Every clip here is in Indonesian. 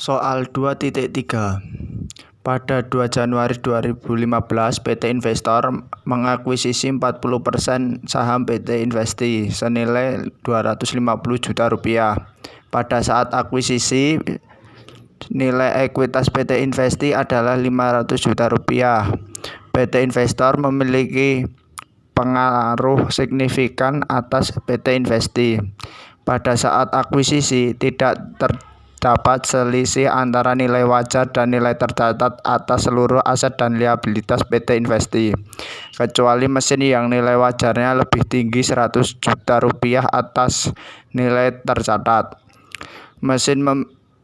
Soal 2.3. Pada 2 Januari 2015, PT Investor mengakuisisi 40% saham PT Investi senilai Rp250 juta. Pada saat akuisisi, nilai ekuitas PT Investi adalah Rp500 juta. PT Investor memiliki pengaruh signifikan atas PT Investi. Pada saat akuisisi, tidak terdapat selisih antara nilai wajar dan nilai tercatat atas seluruh aset dan liabilitas PT Investi, kecuali mesin yang nilai wajarnya lebih tinggi Rp100 juta atas nilai tercatat.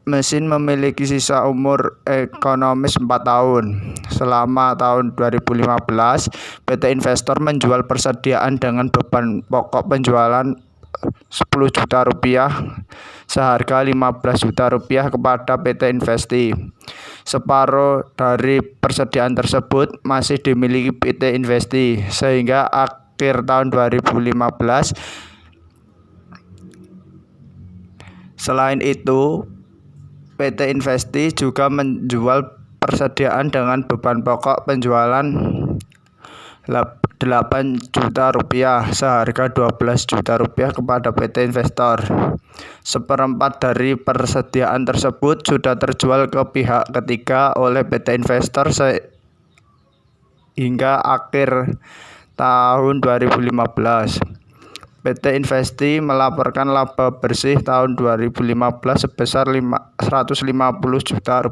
Mesin memiliki sisa umur ekonomis 4 tahun. Selama tahun 2015, PT Investor menjual persediaan dengan beban pokok penjualan Rp10 juta seharga Rp15 juta kepada PT Investi. Separuh dari persediaan tersebut masih dimiliki PT Investi sehingga akhir tahun 2015. Selain itu, PT Investi juga menjual persediaan dengan beban pokok penjualan Rp8 juta seharga Rp12 juta kepada PT Investor. Seperempat dari persediaan tersebut sudah terjual ke pihak ketiga oleh PT Investor hingga akhir tahun 2015. PT Investi melaporkan laba bersih tahun 2015 sebesar Rp150 juta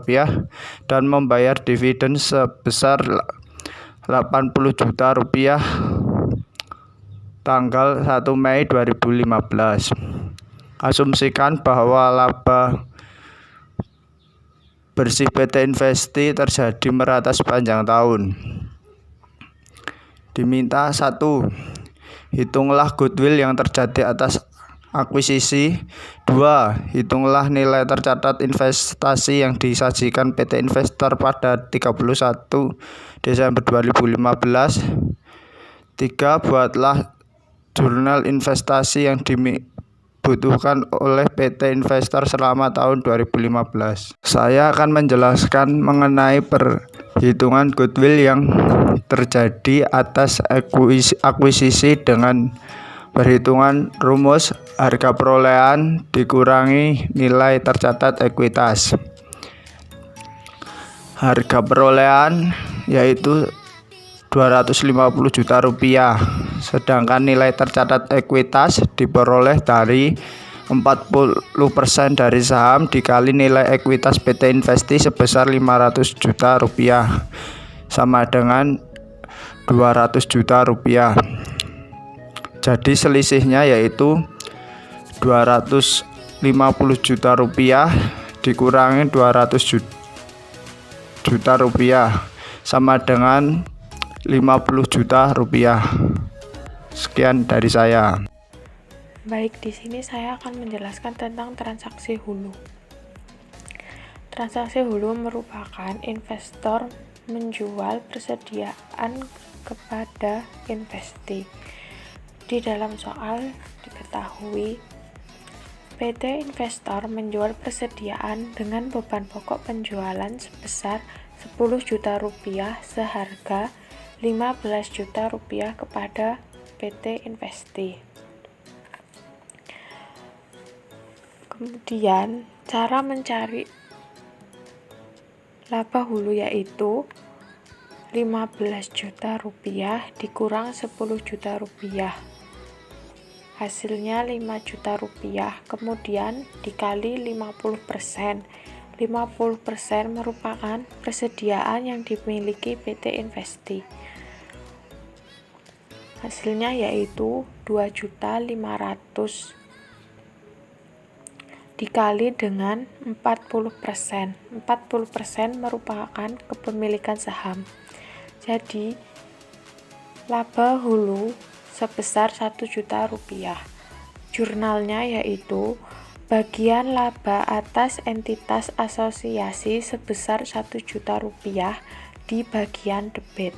dan membayar dividen sebesar Rp80 juta tanggal 1 Mei 2015. Asumsikan bahwa laba bersih PT Investi terjadi merata sepanjang tahun. Diminta 1. Hitunglah goodwill yang terjadi atas akuisisi. 2. Hitunglah nilai tercatat investasi yang disajikan PT Investor pada 31 Desember 2015. 3. Buatlah jurnal investasi yang dibutuhkan oleh PT Investor selama tahun 2015. Saya akan menjelaskan mengenai perhitungan goodwill yang terjadi atas akuisisi dengan perhitungan rumus harga perolehan dikurangi nilai tercatat ekuitas. Harga perolehan yaitu Rp250 juta, sedangkan nilai tercatat ekuitas diperoleh dari 40% dari saham dikali nilai ekuitas PT Investi sebesar Rp500 juta sama dengan Rp200 juta. Jadi selisihnya yaitu Rp250 juta dikurangi Rp200 juta sama dengan Rp50 juta. Sekian dari saya. Baik, di sini saya akan menjelaskan tentang transaksi hulu. Transaksi hulu merupakan investor menjual persediaan kepada investi. Di dalam soal diketahui PT Investor menjual persediaan dengan beban pokok penjualan sebesar Rp10 juta seharga Rp15 juta kepada PT Investi. Kemudian cara mencari laba hulu yaitu Rp15 juta dikurang Rp10 juta. Hasilnya Rp5 juta, kemudian dikali 50%. 50% merupakan persediaan yang dimiliki PT Investi. Hasilnya yaitu Rp2.500.000 dikali dengan 40%. 40% merupakan kepemilikan saham. Jadi laba hulu sebesar Rp1 juta. Jurnalnya yaitu bagian laba atas entitas asosiasi sebesar Rp1 juta di bagian debit.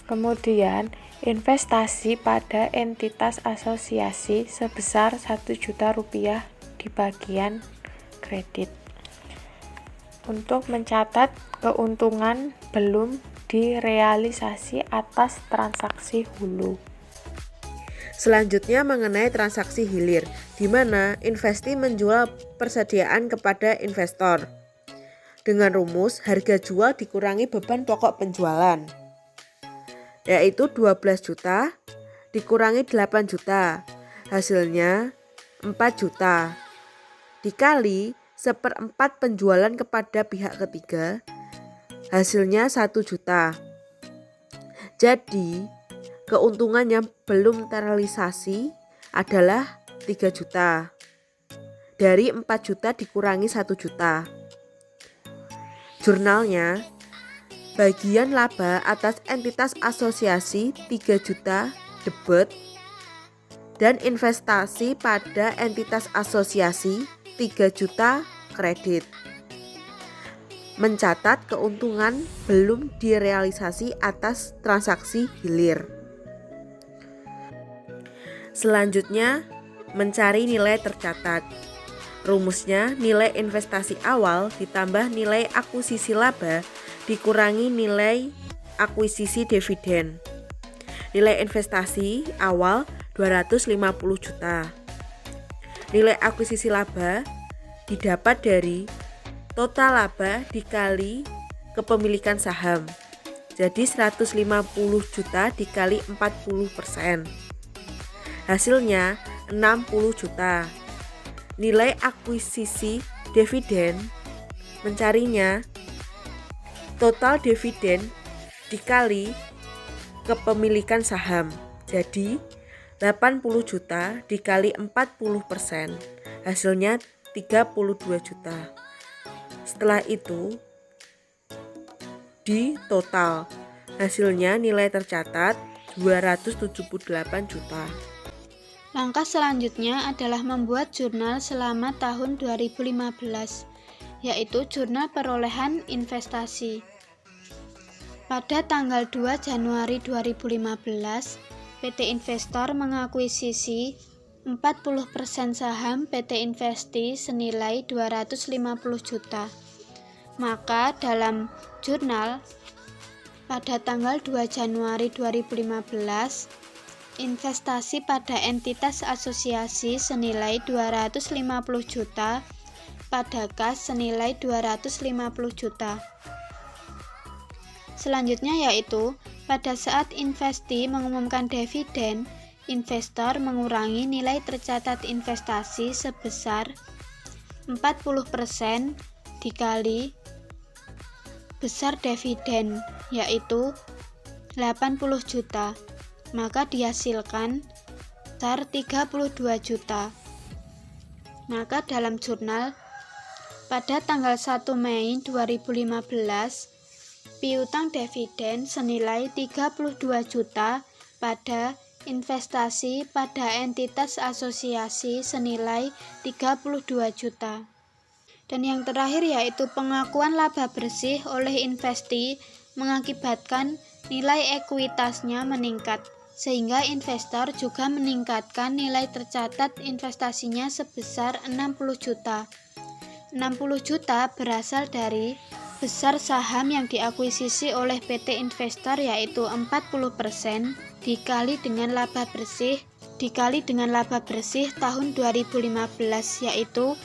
Kemudian investasi pada entitas asosiasi sebesar Rp1 juta di bagian kredit. untuk mencatat keuntungan belum direalisasi atas transaksi hulu. Selanjutnya mengenai transaksi hilir, di mana investi menjual persediaan kepada investor. Dengan rumus harga jual dikurangi beban pokok penjualan, yaitu 12 juta dikurangi 8 juta, hasilnya 4 juta, dikali 1/4 penjualan kepada pihak ketiga, hasilnya 1 juta. Jadi, keuntungan yang belum terrealisasi adalah 3 juta. Dari 4 juta dikurangi 1 juta. Jurnalnya, bagian laba atas entitas asosiasi 3 juta debit dan investasi pada entitas asosiasi 3 juta kredit. Mencatat keuntungan belum direalisasi atas transaksi hilir. Selanjutnya, mencari nilai tercatat. Rumusnya nilai investasi awal ditambah nilai akuisisi laba dikurangi nilai akuisisi dividen. Nilai investasi awal 250 juta. Nilai akuisisi laba didapat dari total laba dikali kepemilikan saham. Jadi 150 juta dikali 40%. Hasilnya 60 juta. Nilai akuisisi dividen mencarinya total dividen dikali kepemilikan saham. Jadi 80 juta dikali 40%, hasilnya 32 juta. Setelah itu di total hasilnya nilai tercatat 278 juta. Langkah selanjutnya adalah membuat jurnal selama tahun 2015, yaitu jurnal perolehan investasi. Pada tanggal 2 Januari 2015, PT Investor mengakuisisi 40% saham PT Investi senilai 250 juta. Maka dalam jurnal pada tanggal 2 Januari 2015, investasi pada entitas asosiasi senilai 250 juta pada kas senilai 250 juta. Selanjutnya yaitu pada saat Investi mengumumkan dividen, investor mengurangi nilai tercatat investasi sebesar 40% dikali besar dividen, yaitu 80 juta. Maka dihasilkan besar 32 juta. Maka dalam jurnal pada tanggal 1 Mei 2015, piutang dividen senilai 32 juta pada investasi pada entitas asosiasi senilai 32 juta. Dan yang terakhir yaitu pengakuan laba bersih oleh Investi mengakibatkan nilai ekuitasnya meningkat, sehingga investor juga meningkatkan nilai tercatat investasinya sebesar 60 juta. 60 juta berasal dari besar saham yang diakuisisi oleh PT Investor yaitu 40% dikali dengan laba bersih tahun 2015 yaitu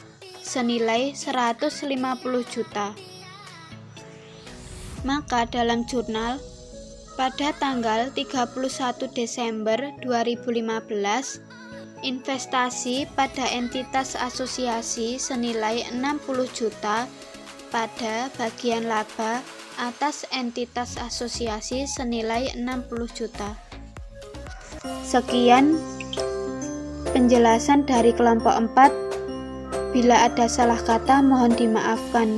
senilai 150 juta. Maka dalam jurnal pada tanggal 31 Desember 2015, investasi pada entitas asosiasi senilai 60 juta pada bagian laba atas entitas asosiasi senilai 60 juta. Sekian penjelasan dari kelompok 4. Bila ada salah kata mohon dimaafkan.